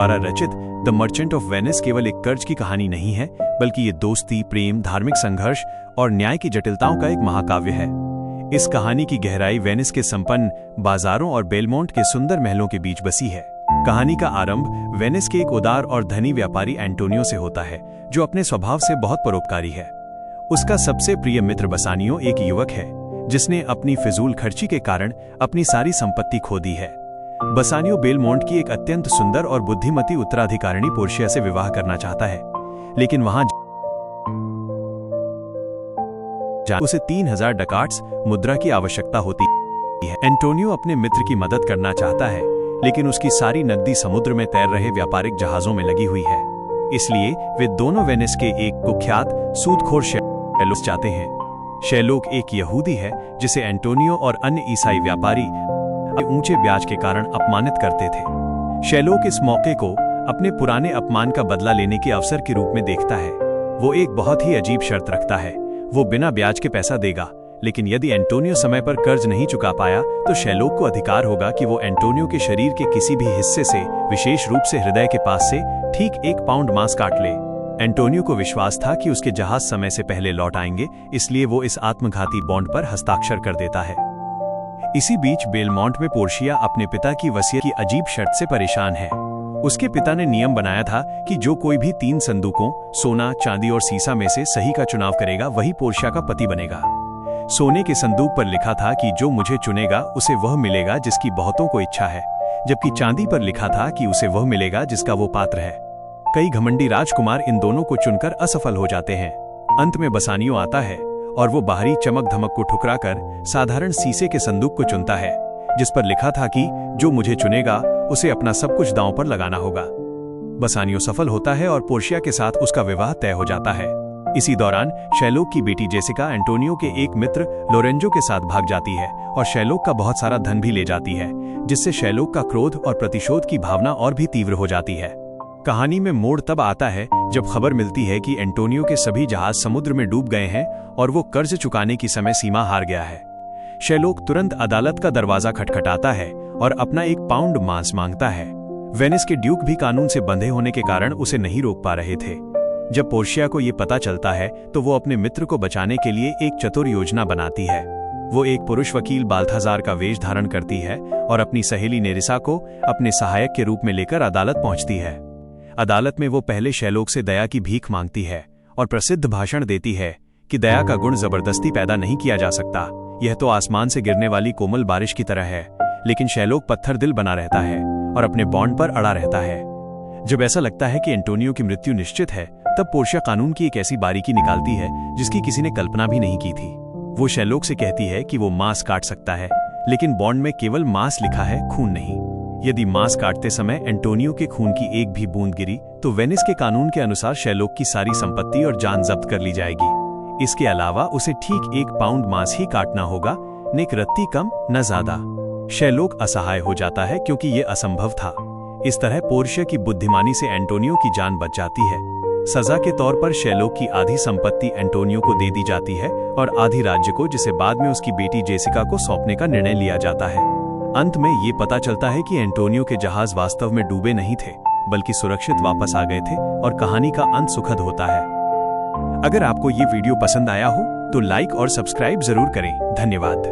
द्वारा रचित the merchant of Venice केवल एक कर्ज की कहानी नहीं है, बल्कि ये दोस्ती, प्रेम, धार्मिक संघर्ष और न्याय की जटिलताओं का एक महाकाव्य है। इस कहानी की गहराई वेनिस के संपन्न बाजारों और बेलमोंट के सुंदर महलों के बीच बसी है। कहानी का आरंभ वेनिस के एक उदार और धनी व्यापारी एंटोनियो से होता है, जो अपने स्वभाव से बहुत परोपकारी है। उसका सबसे प्रिय मित्र बसानियो एक युवक है, जिसने अपनी फिजूल खर्ची के कारण अपनी सारी संपत्ति खो दी है। बसानियो बेलमोंट की एक अत्यंत सुंदर और बुद्धिमती उत्तराधिकारिणी पोर्शिया से विवाह करना चाहता है, लेकिन वहां उसे 3000 डकाट्स मुद्रा की आवश्यकता होती है। एंटोनियो अपने मित्र की मदद करना चाहता है, लेकिन उसकी सारी नकदी समुद्र में तैर रहे व्यापारिक जहाजों में लगी हुई है। इसलिए वे दोनों वेनिस के एक कुख्यात सूदखोर शैलोक चाहते हैं। शैलोक एक यहूदी है जिसे एंटोनियो और अन्य ईसाई व्यापारी ऊंचे ब्याज के कारण अपमानित करते थे। शैलोक इस मौके को अपने पुराने अपमान का बदला लेने के अवसर के रूप में देखता है। वो एक बहुत ही अजीब शर्त रखता है। वो बिना ब्याज के पैसा देगा, लेकिन यदि एंटोनियो समय पर कर्ज नहीं चुका पाया तो शैलोक को अधिकार होगा कि वो एंटोनियो के शरीर के किसी भी हिस्से से, विशेष रूप से हृदय के पास से, ठीक 1 पाउंड मांस काट ले। एंटोनियो को विश्वास था कि उसके जहाज समय से पहले लौट आएंगे, इसलिए वो इस आत्मघाती बॉन्ड पर हस्ताक्षर कर देता है। इसी बीच बेलमोंट में पोर्शिया अपने पिता की वसीयत की अजीब शर्त से परेशान है। उसके पिता ने नियम बनाया था कि जो कोई भी 3 संदूकों, सोना, चांदी और सीसा में से सही का चुनाव करेगा, वही पोर्शिया का पति बनेगा। सोने के संदूक पर लिखा था कि जो मुझे चुनेगा उसे वह मिलेगा जिसकी बहुतों को इच्छा है, जबकि चांदी पर लिखा था कि उसे वह मिलेगा जिसका वो पात्र है। कई घमंडी राजकुमार इन दोनों को चुनकर असफल हो जाते हैं। अंत में बसानियो आता है और वो बाहरी चमक धमक को ठुकराकर साधारण शीशे के संदूक को चुनता है, जिस पर लिखा था कि जो मुझे चुनेगा उसे अपना सब कुछ दांव पर लगाना होगा। बसानियो सफल होता है और पोर्शिया के साथ उसका विवाह तय हो जाता है। इसी दौरान शैलोक की बेटी जेसिका एंटोनियो के एक मित्र लोरेंजो के साथ भाग जाती है और शैलोक का बहुत सारा धन भी ले जाती है, जिससे शैलोक का क्रोध और प्रतिशोध की भावना और भी तीव्र हो जाती है। कहानी में मोड़ तब आता है जब खबर मिलती है कि एंटोनियो के सभी जहाज समुद्र में डूब गए हैं और वो कर्ज चुकाने की समय सीमा हार गया है। शैलोक तुरंत अदालत का दरवाजा खटखटाता है और अपना 1 पाउंड मांस मांगता है। वेनिस के ड्यूक भी कानून से बंधे होने के कारण उसे नहीं रोक पा रहे थे। जब पोर्शिया को ये पता चलता है तो वो अपने मित्र को बचाने के लिए एक चतुर योजना बनाती है। वो एक पुरुष वकील बाल्थाजार का वेश धारण करती है और अपनी सहेली नेरिसा को अपने सहायक के रूप में लेकर अदालत पहुंचती है। अदालत में वो पहले शैलोक से दया की भीख मांगती है और प्रसिद्ध भाषण देती है कि दया का गुण जबरदस्ती पैदा नहीं किया जा सकता, यह तो आसमान से गिरने वाली कोमल बारिश की तरह है। लेकिन शैलोक पत्थर दिल बना रहता है और अपने बॉन्ड पर अड़ा रहता है। जब ऐसा लगता है कि एंटोनियो की मृत्यु निश्चित है, तब पोर्शिया कानून की एक ऐसी बारीकी निकालती है जिसकी किसी ने कल्पना भी नहीं की थी। वो शैलोक से कहती है कि वो मांस काट सकता है, लेकिन बॉन्ड में केवल मांस लिखा है, खून नहीं। यदि मांस काटते समय एंटोनियो के खून की एक भी बूंद गिरी तो वेनिस के कानून के अनुसार शैलोक की सारी संपत्ति और जान जब्त कर ली जाएगी। इसके अलावा उसे ठीक 1 पाउंड मांस ही काटना होगा, न एक रत्ती कम न ज्यादा। शैलोक असहाय हो जाता है क्योंकि ये असंभव था। इस तरह पोर्शिया की बुद्धिमानी से एंटोनियो की जान बच जाती है। सजा के तौर पर शैलोक की आधी संपत्ति एंटोनियो को दे दी जाती है और आधी राज्य को, जिसे बाद में उसकी बेटी जेसिका को सौंपने का निर्णय लिया जाता है। अंत में ये पता चलता है कि एंटोनियो के जहाज वास्तव में डूबे नहीं थे, बल्कि सुरक्षित वापस आ गए थे और कहानी का अंत सुखद होता है। अगर आपको ये वीडियो पसंद आया हो तो लाइक और सब्सक्राइब जरूर करें। धन्यवाद।